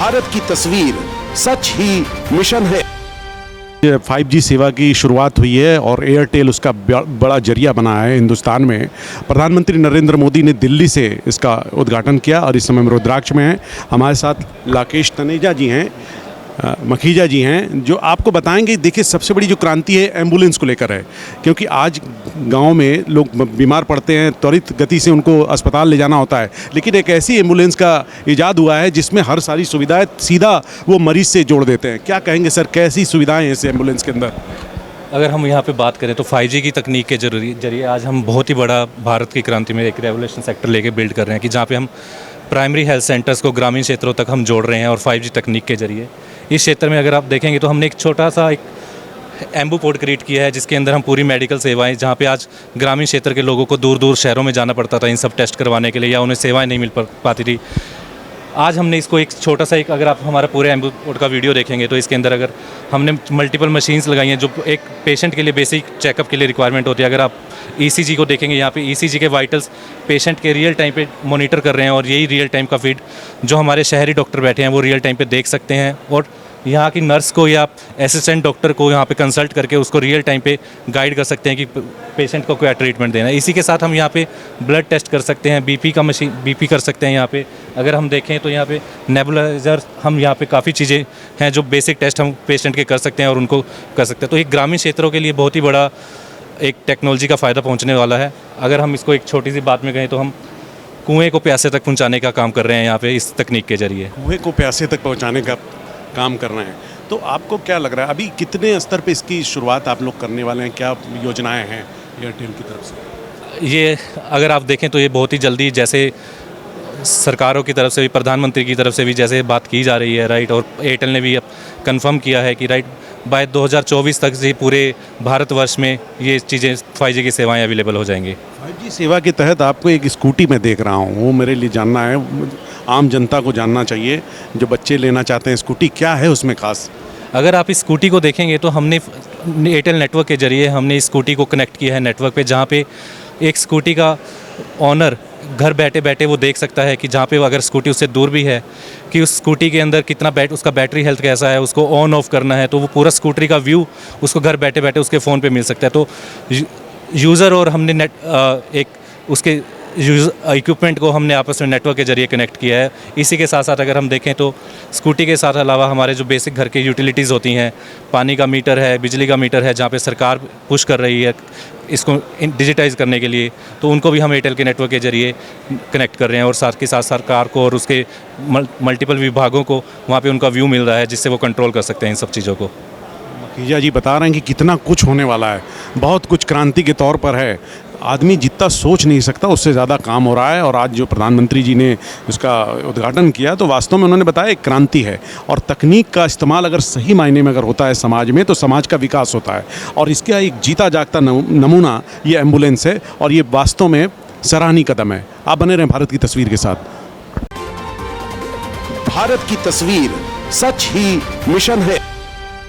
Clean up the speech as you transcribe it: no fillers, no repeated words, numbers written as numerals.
भारत की तस्वीर सच ही मिशन है। 5G सेवा की शुरुआत हुई है और एयरटेल उसका बड़ा जरिया बना है हिंदुस्तान में। प्रधानमंत्री नरेंद्र मोदी ने दिल्ली से इसका उद्घाटन किया और इस समय हम रुद्राक्ष में हैं। हमारे साथ लाकेश तनेजा जी हैं, मखीजा जी हैं, जो आपको बताएंगे। देखिए, सबसे बड़ी जो क्रांति है एम्बुलेंस को लेकर है, क्योंकि आज गांव में लोग बीमार पड़ते हैं, त्वरित गति से उनको अस्पताल ले जाना होता है, लेकिन एक ऐसी एम्बुलेंस का इजाद हुआ है जिसमें हर सारी सुविधाएं सीधा वो मरीज़ से जोड़ देते हैं। क्या कहेंगे सर, कैसी सुविधाएँ हैं इस एम्बुलेंस के अंदर? अगर हम यहाँ पे बात करें तो 5G की तकनीक के जरिए आज हम बहुत ही बड़ा भारत की क्रांति में एक रेवोल्यूशन सेक्टर लेके बिल्ड कर रहे हैं कि जहाँ पे हम प्राइमरी हेल्थ सेंटर्स को ग्रामीण क्षेत्रों तक हम जोड़ रहे हैं। और 5G तकनीक के जरिए इस क्षेत्र में अगर आप देखेंगे तो हमने एक छोटा सा एक एम्बू पोर्ट क्रिएट किया है, जिसके अंदर हम पूरी मेडिकल सेवाएं, जहाँ पे आज ग्रामीण क्षेत्र के लोगों को दूर दूर शहरों में जाना पड़ता था इन सब टेस्ट करवाने के लिए, या उन्हें सेवाएं नहीं मिल पाती थी। आज हमने इसको एक छोटा सा अगर आप हमारा पूरे एम्बू पोर्ट का वीडियो देखेंगे तो इसके अंदर अगर हमने मल्टीपल मशीन्स लगाई हैं जो एक पेशेंट के लिए बेसिक चेकअप के लिए रिक्वायरमेंट होती है। अगर आप ECG को देखेंगे, यहाँ पे ECG के वाइटल्स पेशेंट के रियल टाइम पे मॉनिटर कर रहे हैं, और यही रियल टाइम का फीड जो हमारे शहरी डॉक्टर बैठे हैं वो रियल टाइम पे देख सकते हैं, और यहाँ की नर्स को या असिस्टेंट डॉक्टर को यहाँ पे कंसल्ट करके उसको रियल टाइम पे गाइड कर सकते हैं कि पेशेंट को क्या ट्रीटमेंट देना है। इसी के साथ हम यहाँ पे ब्लड टेस्ट कर सकते हैं, BP कर सकते हैं। यहाँ पे अगर हम देखें तो यहाँ पे नेबुलाइजर, हम यहाँ पे काफ़ी चीज़ें हैं जो बेसिक टेस्ट हम पेशेंट के कर सकते हैं और उनको कर सकते हैं। तो एक ग्रामीण क्षेत्रों के लिए बहुत ही बड़ा एक टेक्नोलॉजी का फ़ायदा पहुँचने वाला है। अगर हम इसको एक छोटी सी बात में कहें तो हम कुएँ को प्यासे तक पहुँचाने का काम कर रहे हैं यहाँ पे इस तकनीक के जरिए। कुएँ को प्यासे तक पहुँचाने का काम कर रहे हैं। तो आपको क्या लग रहा है, अभी कितने स्तर पे इसकी शुरुआत आप लोग करने वाले हैं? क्या योजनाएं हैं एयरटेल की तरफ से? ये अगर आप देखें तो ये बहुत ही जल्दी, जैसे सरकारों की तरफ से भी, प्रधानमंत्री की तरफ से भी जैसे बात की जा रही है, राइट, और एयरटेल ने भी अब कंफर्म किया है कि राइट बाय 2024 तक से पूरे भारतवर्ष में ये चीज़ें 5G की सेवाएं अवेलेबल हो जाएंगी। 5G सेवा के तहत आपको एक स्कूटी में देख रहा हूँ, वो मेरे लिए जानना है, आम जनता को जानना चाहिए जो बच्चे लेना चाहते हैं स्कूटी, क्या है उसमें खास? अगर आप इस स्कूटी को देखेंगे तो हमने एयरटेल नेटवर्क के जरिए हमने इस स्कूटी को कनेक्ट किया है नेटवर्क पे, जहाँ पे एक स्कूटी का ऑनर घर बैठे बैठे वो देख सकता है कि जहाँ पे अगर स्कूटी उससे दूर भी है कि उस स्कूटी के अंदर कितना उसका बैटरी हेल्थ कैसा है, उसको ऑन ऑफ करना है तो वो पूरा स्कूटरी का व्यू उसको घर बैठे बैठे उसके फ़ोन पे मिल सकता है। तो यूज़र और हमने एक उसके इक्विपमेंट को हमने आपस में नेटवर्क के जरिए कनेक्ट किया है। इसी के साथ साथ अगर हम देखें तो स्कूटी के साथ अलावा हमारे जो बेसिक घर के यूटिलिटीज़ होती हैं, पानी का मीटर है, बिजली का मीटर है, जहाँ पे सरकार पुश कर रही है इसको डिजिटाइज़ करने के लिए, तो उनको भी हम एयरटेल के नेटवर्क के जरिए कनेक्ट कर रहे हैं। और साथ के साथ सरकार को और उसके मल्टीपल विभागों को वहाँ पे उनका व्यू मिल रहा है, जिससे वो कंट्रोल कर सकते हैं इन सब चीज़ों को। मखीजा जी बता रहे हैं कि कितना कुछ होने वाला है, बहुत कुछ क्रांति के तौर पर है। आदमी जितना सोच नहीं सकता उससे ज़्यादा काम हो रहा है, और आज जो प्रधानमंत्री जी ने उसका उद्घाटन किया तो वास्तव में उन्होंने बताया एक क्रांति है। और तकनीक का इस्तेमाल अगर सही मायने में अगर होता है समाज में, तो समाज का विकास होता है, और इसका एक जीता जागता नमूना ये एम्बुलेंस है, और ये वास्तव में सराहनीय कदम है। आप बने रहें भारत की तस्वीर के साथ। भारत की तस्वीर सच ही मिशन है।